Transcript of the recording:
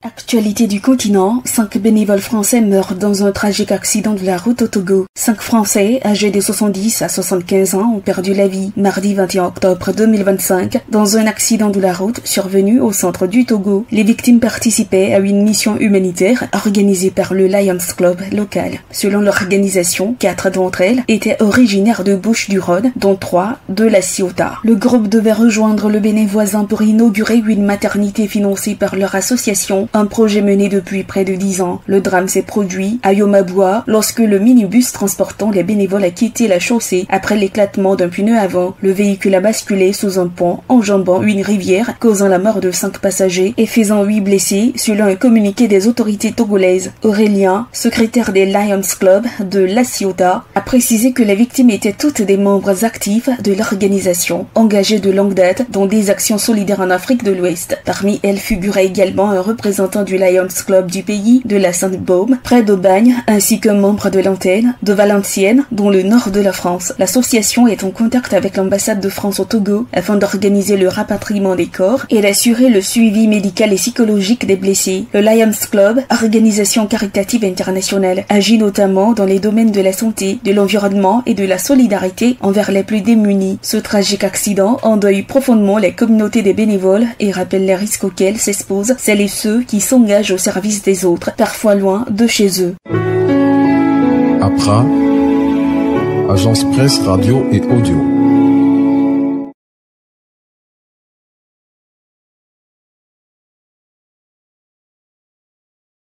Actualité du continent, 5 bénévoles français meurent dans un tragique accident de la route au Togo. 5 Français, âgés de 70 à 75 ans, ont perdu la vie mardi 21 octobre 2025 dans un accident de la route survenu au centre du Togo. Les victimes participaient à une mission humanitaire organisée par le Lions Club local. Selon l'organisation, 4 d'entre elles étaient originaires de Bouches-du-Rhône, dont 3 de la Ciotat. Le groupe devait rejoindre le Bénin voisin pour inaugurer une maternité financée par leur association, un projet mené depuis près de 10 ans. Le drame s'est produit à Yomaboua lorsque le minibus transportant les bénévoles a quitté la chaussée après l'éclatement d'un pneu avant. Le véhicule a basculé sous un pont, enjambant une rivière, causant la mort de 5 passagers et faisant 8 blessés, selon un communiqué des autorités togolaises. Aurélien, secrétaire des Lions Club de La Ciotat, a précisé que les victimes étaient toutes des membres actifs de l'organisation, engagées de longue date dans des actions solidaires en Afrique de l'Ouest. Parmi elles figurait également un représentant du Lions Club du pays de la Sainte-Baume, près d'Aubagne, ainsi qu'un membre de l'antenne de Valenciennes, dans le nord de la France. L'association est en contact avec l'ambassade de France au Togo afin d'organiser le rapatriement des corps et d'assurer le suivi médical et psychologique des blessés. Le Lions Club, organisation caritative internationale, agit notamment dans les domaines de la santé, de l'environnement et de la solidarité envers les plus démunis. Ce tragique accident endeuille profondément les communautés des bénévoles et rappelle les risques auxquels s'exposent celles et ceux qui s'engagent au service des autres, parfois loin de chez eux. APRA, Agence Presse, Radio et Audio.